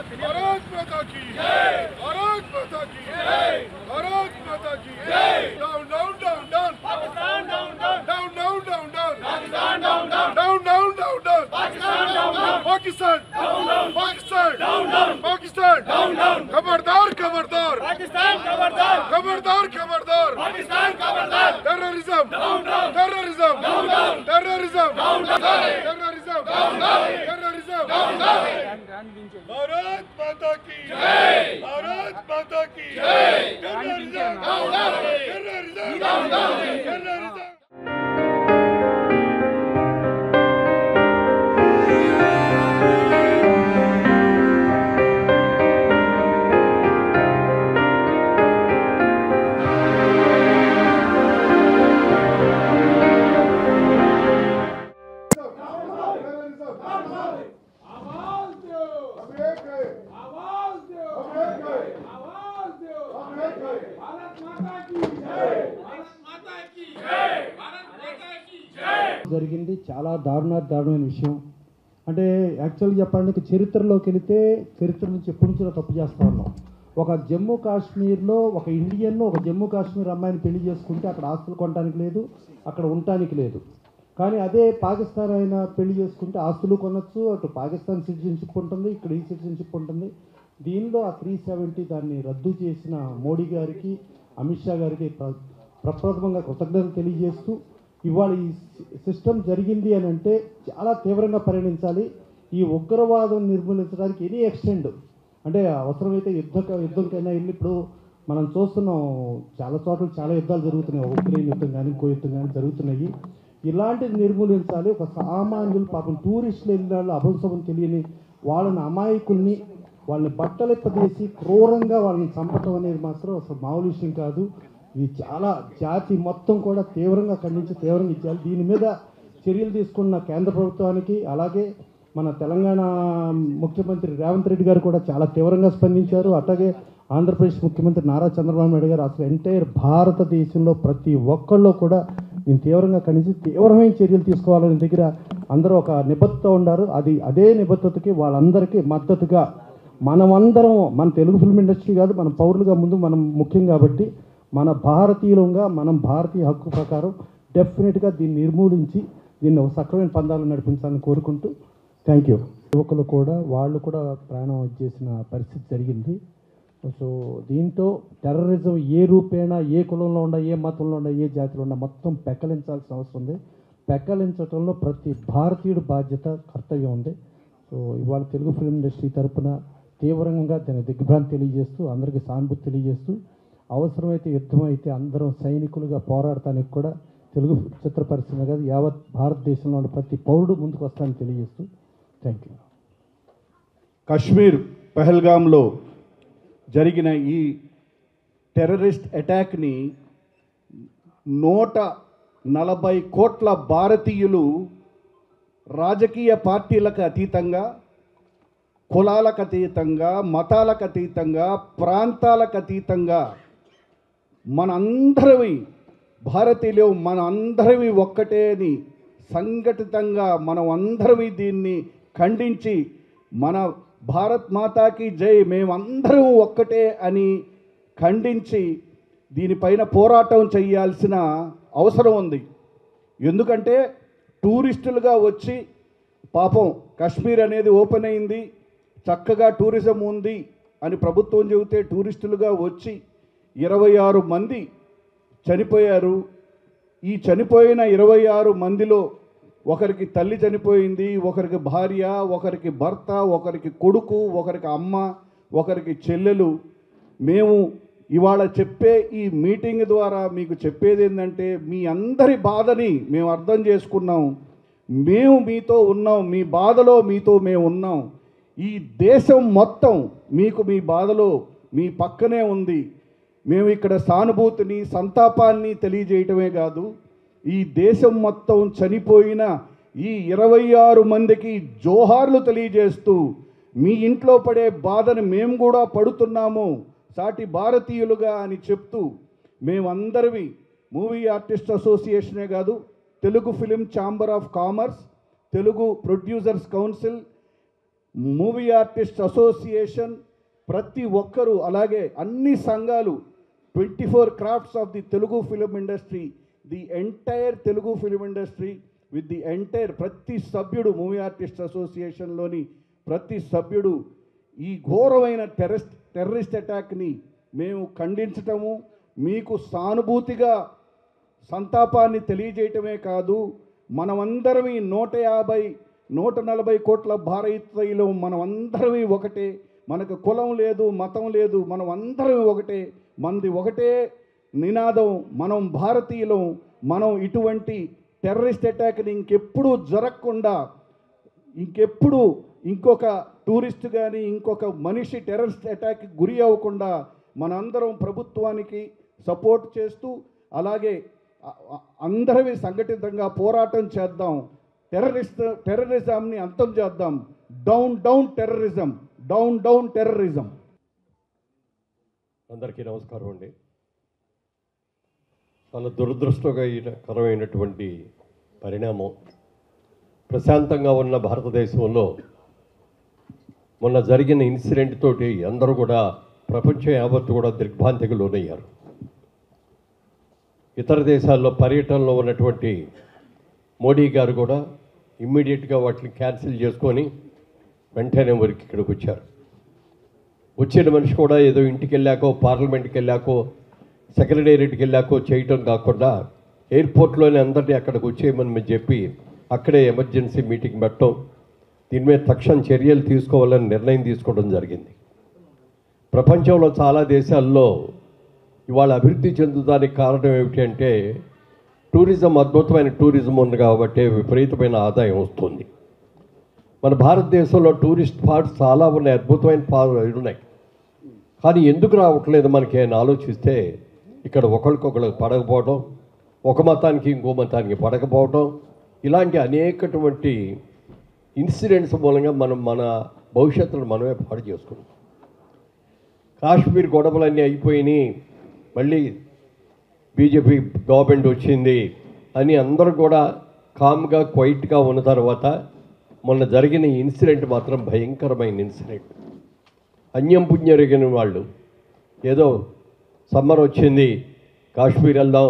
भारत माता की भारत माता की भारत माता की down down down down Pakistan down down down down down down Pakistan down down down down down down Pakistan down down Pakistan down down Pakistan down down Pakistan down down खबरदार खबरदार पाकिस्तान खबरदार खबरदार खबरदार पाकिस्तान खबरदार terrorism down down terrorism down down terrorism down down terrorism down down terrorism down down Bharat माता की जय भारत माता की जय terrorism down down terrorism down down terrorism జరిగింది చాలా దారుణమైన విషయం. అంటే యాక్చువల్గా చెప్పడానికి చరిత్రలోకి వెళితే చరిత్ర నుంచి ఎప్పటి నుంచో తప్పు చేస్తూ ఉన్నాం. ఒక జమ్మూ కాశ్మీర్లో ఒక ఇండియన్ ఒక జమ్మూ కాశ్మీర్ అమ్మాయిని పెళ్లి చేసుకుంటే అక్కడ ఆస్తులు కొనడానికి లేదు, అక్కడ ఉండటానికి లేదు. కానీ అదే పాకిస్తాన్ అయినా పెళ్లి చేసుకుంటే ఆస్తులు కొనొచ్చు, అటు పాకిస్తాన్ సిటిజన్షిప్ ఉంటుంది, ఇక్కడ ఈ సిటిజన్షిప్ ఉంటుంది. దీనిలో ఆ 370 దాన్ని రద్దు చేసిన మోడీ గారికి, అమిత్ షా గారికి ప్రప్రథమంగా కృతజ్ఞతలు తెలియజేస్తూ, ఇవాళ ఈ సిస్టమ్ జరిగింది అని అంటే చాలా తీవ్రంగా పరిగణించాలి. ఈ ఉగ్రవాదం నిర్మూలించడానికి ఎనీ ఎక్స్టెండ్ అంటే అవసరమైతే యుద్ధంకైనా వెళ్ళి, ఇప్పుడు మనం చూస్తున్నాం చాలా చోట్ల చాలా యుద్ధాలు జరుగుతున్నాయి, ఉక్రెయిన్ యుద్ధం కానీ ఇంకో యుద్ధం కానీ జరుగుతున్నాయి. ఇలాంటిది నిర్మూలించాలి. ఒక సామాన్యులు పాపం టూరిస్టులు వెళ్ళిన వాళ్ళు అభంశవం తెలియని వాళ్ళని అమాయకుల్ని వాళ్ళని బట్టలెప్పదీసి క్రూరంగా వాళ్ళని చంపటం అనేది మాత్రం అసలు మామూలు విషయం కాదు. ఇది చాలా జాతి మొత్తం కూడా తీవ్రంగా ఖండించి తీవ్రంగా ఇచ్చారు. దీని మీద చర్యలు తీసుకున్న కేంద్ర ప్రభుత్వానికి, అలాగే మన తెలంగాణ ముఖ్యమంత్రి రేవంత్ రెడ్డి గారు కూడా చాలా తీవ్రంగా స్పందించారు. అట్లాగే ఆంధ్రప్రదేశ్ ముఖ్యమంత్రి నారా చంద్రబాబు నాయుడు గారు అసలు ఎంటైర్ భారతదేశంలో ప్రతి ఒక్కళ్ళు కూడా దీన్ని తీవ్రంగా ఖండించి తీవ్రమైన చర్యలు తీసుకోవాలని దగ్గర అందరూ ఒక నిబద్ధత ఉన్నారు. అదే నిబద్ధతకి వాళ్ళందరికీ మద్దతుగా మనమందరం, మన తెలుగు ఫిల్మ్ ఇండస్ట్రీ కాదు, మన పౌరులుగా ముందు మనం ముఖ్యం కాబట్టి మన భారతీయులంగా మనం భారతీయ హక్కు ప్రకారం డెఫినెట్గా దీన్ని నిర్మూలించి దీన్ని ఒక సక్రమైన పందాలు నడిపించాలని కోరుకుంటూ థ్యాంక్ యూ. యువకులు కూడా వాళ్ళు కూడా ప్రాణం చేసిన పరిస్థితి జరిగింది. సో దీంతో టెర్రరిజం ఏ రూపేణా, ఏ కులంలో ఉండ, ఏ మతంలో ఉండ, ఏ జాతిలో ఉండ మొత్తం పెక్కలించాల్సిన అవసరం ఉంది. పెక్కలించడంలో ప్రతి భారతీయుడు బాధ్యత, కర్తవ్యం ఉంది. సో ఇవాళ తెలుగు ఫిల్మ్ ఇండస్ట్రీ తరఫున తీవ్రంగా దాని దిగ్భ్రాంతి తెలియజేస్తూ, అందరికీ సానుభూతి తెలియజేస్తూ, అవసరమైతే యుద్ధం అయితే అందరం సైనికులుగా పోరాడటానికి కూడా తెలుగు చిత్ర పరిశ్రమ కాదు యావత్ భారతదేశంలో ఉన్న ప్రతి పౌరుడు ముందుకు వస్తానని తెలియజేస్తూ థ్యాంక్ యూ. కశ్మీర్ పహల్గామ్లో జరిగిన ఈ టెర్రరిస్ట్ అటాక్ని 140 కోట్ల భారతీయులు రాజకీయ పార్టీలకు అతీతంగా, కులాలకు అతీతంగా, మతాలకు అతీతంగా, ప్రాంతాలకు అతీతంగా మనందరివి భారతీయులు మనందరివి ఒక్కటే అని సంఘటితంగా మనం అందరివి దీన్ని ఖండించి మన భారత్ మాతాకి జై, మేమందరం ఒక్కటే అని ఖండించి దీనిపైన పోరాటం చేయాల్సిన అవసరం ఉంది. ఎందుకంటే టూరిస్టులుగా వచ్చి పాపం కాశ్మీర్ అనేది ఓపెన్ అయింది, చక్కగా టూరిజం ఉంది అని ప్రభుత్వం చెబితే టూరిస్టులుగా వచ్చి 26 మంది చనిపోయారు. ఈ చనిపోయిన 26 మందిలో ఒకరికి తల్లి చనిపోయింది, ఒకరికి భార్య, ఒకరికి భర్త, ఒకరికి కొడుకు, ఒకరికి అమ్మ, ఒకరికి చెల్లెలు. మేము ఇవాళ చెప్పే ఈ మీటింగ్ ద్వారా మీకు చెప్పేది ఏంటంటే మీ అందరి బాధని మేము అర్థం చేసుకున్నాం, మేము మీతో ఉన్నాం, మీ బాధలో మీతో మేము ఉన్నాం. ఈ దేశం మొత్తం మీకు మీ బాధలో మీ పక్కనే ఉంది. మేము ఇక్కడ సానుభూతిని, సంతాపాన్ని తెలియజేయటమే కాదు, ఈ దేశం మొత్తం చనిపోయిన ఈ 26 మందికి జోహార్లు తెలియజేస్తూ మీ ఇంట్లో పడే బాధను మేము కూడా పడుతున్నాము సాటి భారతీయులుగా అని చెప్తూ మేమందరివి మూవీ ఆర్టిస్ట్ అసోసియేషనే కాదు, Telugu film chamber of commerce, Telugu producers council, movie artist association, ప్రతి ఒక్కరూ, అలాగే అన్ని సంఘాలు, 24 crafts of the Telugu film industry, the entire Telugu film industry with the entire ప్రతి సభ్యుడు, మూవీ ఆర్టిస్ట్ అసోసియేషన్లోని ప్రతి సభ్యుడు ఈ ఘోరమైన టెర్రరిస్ట్ అటాక్ని మేము ఖండించటము, మీకు సానుభూతిగా సంతాపాన్ని తెలియజేయటమే కాదు, మనమందరం 150-140 కోట్ల భారతీయులు మనమందరం ఒకటే, మనకు కులం లేదు, మతం లేదు, మనం అందరం ఒకటే, మనది ఒకటే నినాదం, మనం భారతీయులం, మనం ఇటువంటి టెర్రరిస్ట్ అటాక్ని ఇంకెప్పుడు జరగకుండా, ఇంకెప్పుడు ఇంకొక టూరిస్ట్ కానీ ఇంకొక మనిషి టెర్రరిస్ట్ అటాక్కి గురి అవ్వకుండా మనందరం ప్రభుత్వానికి సపోర్ట్ చేస్తూ, అలాగే అందరమే సంఘటితంగా పోరాటం చేద్దాం, టెర్రరిజంని అంతం చేద్దాం. Down terrorism, down terrorism. అందరికీ నమస్కారం అండి. చాలా దురదృష్టకరమైనటువంటి పరిణామం. ప్రశాంతంగా ఉన్న భారతదేశంలో మొన్న జరిగిన ఇన్సిడెంట్ తోటి అందరూ కూడా, ప్రపంచం యావత్తు కూడా దిగ్భ్రాంతికి లోనయ్యారు. ఇతర దేశాల్లో పర్యటనలో ఉన్నటువంటి మోడీ గారు కూడా ఇమ్మీడియట్గా వాటిని క్యాన్సిల్ చేసుకొని వెంటనే వరకు ఇక్కడికి వచ్చారు. వచ్చిన మనిషి కూడా ఏదో ఇంటికి వెళ్ళాకో, పార్లమెంట్కి వెళ్ళాకో, సెక్రటేరియట్కి వెళ్ళాకో చేయటం కాకుండా ఎయిర్పోర్ట్లోనే అందరినీ అక్కడికి వచ్చేయమని చెప్పి అక్కడే ఎమర్జెన్సీ మీటింగ్ పెట్టడం, దీని మీద తక్షణ చర్యలు తీసుకోవాలని నిర్ణయం తీసుకోవడం జరిగింది. ప్రపంచంలో చాలా దేశాల్లో ఇవాళ అభివృద్ధి చెందుతానికి కారణం ఏమిటి అంటే, టూరిజం, అద్భుతమైన టూరిజం ఉంది కాబట్టి విపరీతమైన ఆదాయం వస్తుంది. మన భారతదేశంలో టూరిస్ట్ స్పాట్స్ చాలా ఉన్నాయి, అద్భుతమైన ఉన్నాయి. కానీ ఎందుకు రావట్లేదు మనకి అని ఆలోచిస్తే, ఇక్కడ ఒకరికొకరికి పడకపోవడం, ఒక మతానికి ఇంకో మతానికి పడకపోవడం, ఇలాంటి అనేకటువంటి ఇన్సిడెంట్స్ మూలంగా మనం మన భవిష్యత్తును మనమే పాడు చేసుకున్నాం. కాశ్మీర్ గొడవలన్నీ అయిపోయినాయి, మళ్ళీ బీజేపీ గవర్నమెంట్ వచ్చింది అని అందరూ కూడా కామ్గా క్వైట్గా ఉన్న తర్వాత మొన్న జరిగిన ఇన్సిడెంట్ మాత్రం భయంకరమైన ఇన్సిడెంట్. అన్యం పుణ్యరిగిన వాళ్ళు ఏదో సమ్మర్ వచ్చింది, కాశ్మీర్ వెళ్దాం,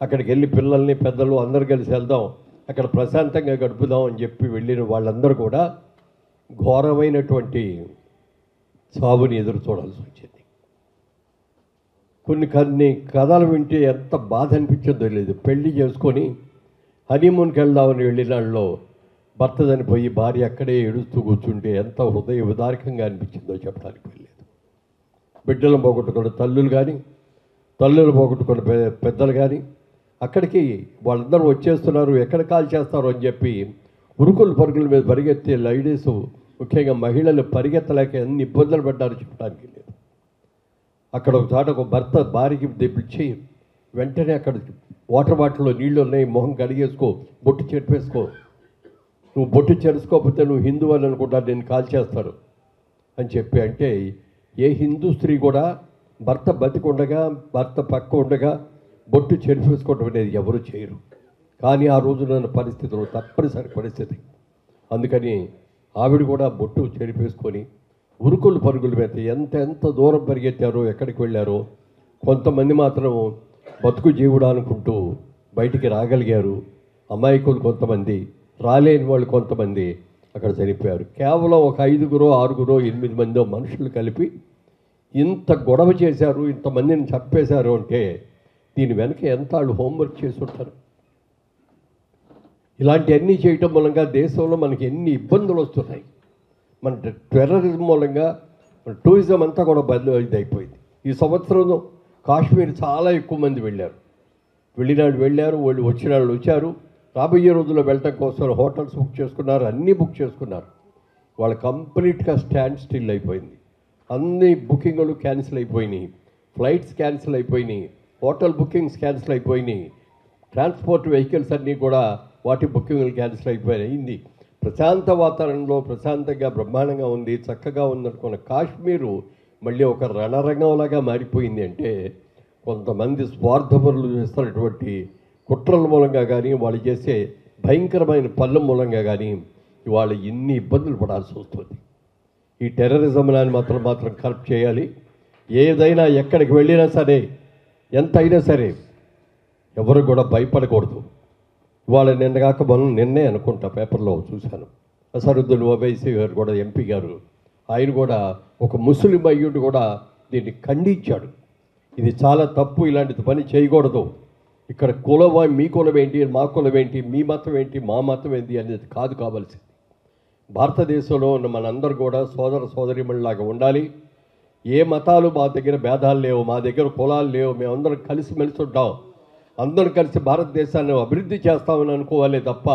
అక్కడికి వెళ్ళి పిల్లల్ని పెద్దలు అందరు కలిసి వెళ్దాం, అక్కడ ప్రశాంతంగా గడుపుదాం అని చెప్పి వెళ్ళిన వాళ్ళందరూ కూడా ఘోరమైనటువంటి సాగుని ఎదురు చూడాల్సి వచ్చింది. కొన్ని కథలు వింటే ఎంత బాధ అనిపించిందో లేదు. పెళ్లి చేసుకొని హనీమూన్కి వెళ్దామని వెళ్ళిన వాళ్ళలో భర్త చనిపోయి భార్య అక్కడే ఏడుస్తూ కూర్చుంటే ఎంత హృదయ విదారకంగా అనిపించిందో చెప్పడానికి వెళ్ళలేదు. బిడ్డలను పోగొట్టుకున్న తల్లులు కానీ, తల్లులు పోగొట్టుకున్న పెద్దలు కానీ అక్కడికి వాళ్ళందరూ వచ్చేస్తున్నారు, ఎక్కడ కాల్ చేస్తారు అని చెప్పి ఉరుకుల పరుగుల మీద పరిగెత్తే లేడీస్, ముఖ్యంగా మహిళలు పరిగెత్తలేక ఎన్ని ఇబ్బందులు పడ్డారో చెప్పడానికి లేదు. అక్కడ ఒక చోట ఒక భర్త భార్యకి తెప్పించి వెంటనే అక్కడ వాటర్ బాటిల్లో నీళ్ళు ఉన్నాయి, మొహం కడిగేసుకో, బొట్టు చెరిపేసుకో, నువ్వు బొట్టు చెరుసుకోకపోతే నువ్వు హిందూ అని అనుకుంటా, నేను కాల్ చేస్తారు అని చెప్పి అంటే, ఏ హిందూ స్త్రీ కూడా భర్త బతికుండగా, భర్త పక్క ఉండగా బొట్టు చెరిపేసుకోవడం అనేది ఎవరు చేయరు. కానీ ఆ రోజు నన్ను పరిస్థితులు తప్పనిసరి పరిస్థితి, అందుకని ఆవిడ కూడా బొట్టు చెరిపేసుకొని ఉరుకులు పరుగులు మీద ఎంత దూరం పరిగెత్తారో, ఎక్కడికి వెళ్ళారో. కొంతమంది మాత్రం బతుకు జీవుడు అనుకుంటూ బయటికి రాగలిగారు, అమాయకులు కొంతమంది, రాలేని వాళ్ళు కొంతమంది అక్కడ చనిపోయారు. కేవలం ఒక 5గురో 6గురో 8 మందో మనుషులు కలిపి ఇంత గొడవ చేశారు, ఇంతమందిని చంపేశారు అంటే దీని వెనక ఎంత వాళ్ళు హోంవర్క్ చేసి ఉంటారు. ఇలాంటివన్నీ చేయటం మూలంగా దేశంలో మనకి ఎన్ని ఇబ్బందులు వస్తున్నాయి. మన టెర్రరిజం మూలంగా మన టూరిజం అంతా కూడా ఇది అయిపోయింది. ఈ సంవత్సరం కాశ్మీర్ చాలా ఎక్కువ మంది వెళ్ళారు, వెళ్ళినాడు వెళ్ళారు, వాళ్ళు వచ్చిన వాళ్ళు వచ్చారు. రాబోయే రోజుల్లో వెళ్ళటం కోసం హోటల్స్ బుక్ చేసుకున్నారు, అన్నీ బుక్ చేసుకున్నారు. వాళ్ళు కంప్లీట్గా స్టాండ్ స్టిల్ అయిపోయింది. అన్ని బుకింగ్లు క్యాన్సిల్ అయిపోయినాయి, ఫ్లైట్స్ క్యాన్సిల్ అయిపోయినాయి, హోటల్ బుకింగ్స్ క్యాన్సిల్ అయిపోయినాయి, ట్రాన్స్పోర్ట్ వెహికల్స్ అన్నీ కూడా వాటి బుకింగ్లు క్యాన్సిల్ అయిపోయింది. ప్రశాంత వాతావరణంలో ప్రశాంతంగా బ్రహ్మాండంగా ఉంది, చక్కగా ఉందనుకున్న కాశ్మీరు మళ్ళీ ఒక రణరంగంలాగా మారిపోయింది. అంటే కొంతమంది స్వార్థపరులు చేస్తున్నటువంటి కుట్రల మూలంగా కానీ, వాళ్ళు చేసే భయంకరమైన పనుల మూలంగా కానీ ఇవాళ ఇన్ని ఇబ్బందులు పడాల్సి వస్తుంది. ఈ టెర్రరిజం అని మాత్రం కరెక్ట్ చేయాలి. ఏదైనా ఎక్కడికి వెళ్ళినా సరే, ఎంత అయినా సరే ఎవరు కూడా భయపడకూడదు. ఇవాళ నిన్నే అనుకుంటా పేపర్లో చూశాను, అసరుద్దీన్ ఓవైసీ గారు కూడా, ఎంపీ గారు, ఆయన కూడా ఒక ముస్లిం అయ్యుడు కూడా దీన్ని ఖండించాడు. ఇది చాలా తప్పు, ఇలాంటి పని చేయకూడదు. ఇక్కడ కులం, మీ కులం ఏంటి, మా కులం ఏంటి, మీ మతం ఏంటి, మా మతం ఏంటి అనేది కాదు కావాల్సింది. భారతదేశంలో ఉన్న మనందరూ కూడా సోదర సోదరిమణిలాగా ఉండాలి. ఏ మతాలు మా దగ్గర భేదాలు లేవు, మా దగ్గర కులాలు లేవు, మేమందరం కలిసిమెలిసి ఉంటాం. అందరం కలిసి భారతదేశాన్ని అభివృద్ధి చేస్తామని అనుకోవాలి తప్ప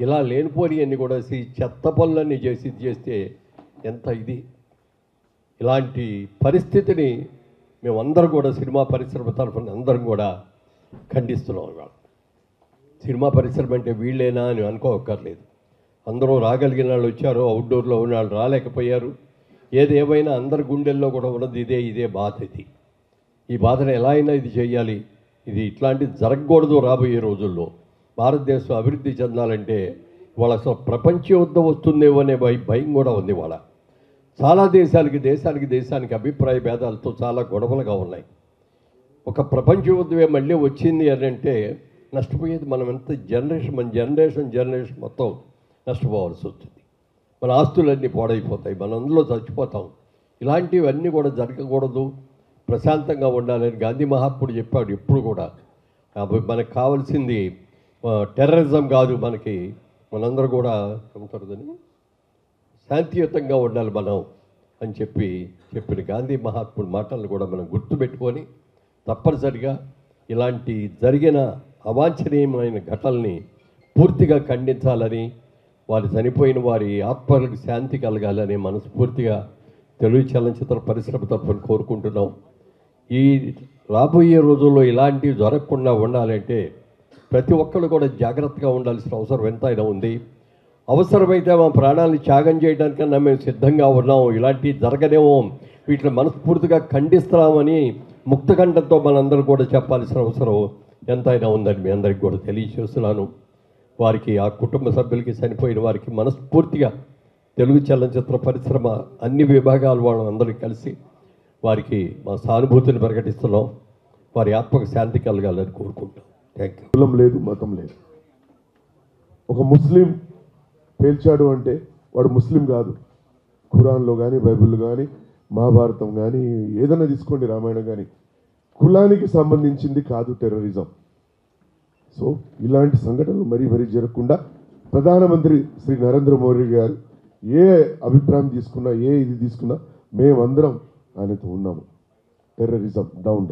ఇలా లేనిపోని అన్ని కూడా చెత్త పనులన్నీ చేస్తే ఎంత ఇది. ఇలాంటి పరిస్థితిని మేమందరం కూడా సినిమా పరిశ్రమ తరఫున అందరం కూడా ఖండిస్తున్నాం. సినిమా పరిశ్రమ అంటే వీళ్ళేనా అని అనుకోవక్కర్లేదు. అందరూ రాగలిగిన వాళ్ళు వచ్చారు, అవుట్డోర్లో ఉన్న వాళ్ళు రాలేకపోయారు. ఏదేమైనా అందరి గుండెల్లో కూడా ఉన్నది ఇదే బాధ. ఈ బాధను ఎలా అయినా ఇది చేయాలి. ఇది ఇట్లాంటిది జరగకూడదు. రాబోయే రోజుల్లో భారతదేశం అభివృద్ధి చెందాలంటే వాళ్ళ అసలు ప్రపంచ యుద్ధం వస్తుందేమో అనే భయం కూడా ఉంది. వాళ్ళ చాలా దేశానికి అభిప్రాయ భేదాలతో చాలా గొడవలుగా ఉన్నాయి. ఒక ప్రపంచ యుద్ధమే మళ్ళీ వచ్చింది అని అంటే నష్టపోయేది మనం ఎంత జనరేషన్ మొత్తం నష్టపోవాల్సి వస్తుంది. మన ఆస్తులన్నీ పాడైపోతాయి, మనం అందులో చచ్చిపోతాం. ఇలాంటివన్నీ కూడా జరగకూడదు, ప్రశాంతంగా ఉండాలని గాంధీ మహాత్ముడు చెప్పాడు. ఎప్పుడు కూడా మనకు కావాల్సింది టెర్రరిజం కాదు, మనందరూ కూడా ఏమంటారుదని శాంతియుతంగా ఉండాలి మనం అని చెప్పిన గాంధీ మహాత్ముడి మాటలను కూడా మనం గుర్తుపెట్టుకొని తప్పనిసరిగా ఇలాంటి జరిగిన అవాంఛనీయమైన ఘటనల్ని పూర్తిగా ఖండించాలని, వారు చనిపోయిన వారి ఆత్మలకు శాంతి కలగాలని మనస్ఫూర్తిగా తెలుగు చలనచిత్ర పరిశ్రమ తరఫున కోరుకుంటున్నాం. ఈ రాబోయే రోజుల్లో ఇలాంటివి జరగకుండా ఉండాలంటే ప్రతి ఒక్కరు కూడా జాగ్రత్తగా ఉండాల్సిన అవసరం ఎంతైనా ఉంది. అవసరమైతే మా ప్రాణాలను త్యాగం చేయడానికన్నా మేము సిద్ధంగా ఉన్నాం. ఇలాంటివి జరగనేమో, వీటిని మనస్ఫూర్తిగా ఖండిస్తున్నామని ముక్తకంఠంతో మనందరూ కూడా చెప్పాల్సిన అవసరం ఎంతైనా ఉందని మీ అందరికీ కూడా తెలియజేస్తున్నాను. వారికి, ఆ కుటుంబ సభ్యులకి, చనిపోయిన వారికి మనస్ఫూర్తిగా తెలుగు చలనచిత్ర పరిశ్రమ అన్ని విభాగాల వాళ్ళందరికీ కలిసి వారికి మా సానుభూతిని ప్రకటిస్తున్నాం. వారి ఆత్మకు శాంతి కలగాలని కోరుకుంటాం. Thank you. కులం లేదు, మతం లేదు. ఒక ముస్లిం పేల్చాడు అంటే వాడు ముస్లిం కాదు. ఖురాన్లో కానీ, బైబిల్లో కానీ, మహాభారతం కానీ, ఏదైనా తీసుకోండి, రామాయణం కానీ, కులానికి సంబంధించింది కాదు టెర్రరిజం. సో ఇలాంటి సంఘటనలు మరీ జరగకుండా ప్రధానమంత్రి శ్రీ నరేంద్ర మోడీ గారు ఏ అభిప్రాయం తీసుకున్నా, ఏ ఇది తీసుకున్నా మేమందరం ఆయనతో ఉన్నాము. Terrorism down.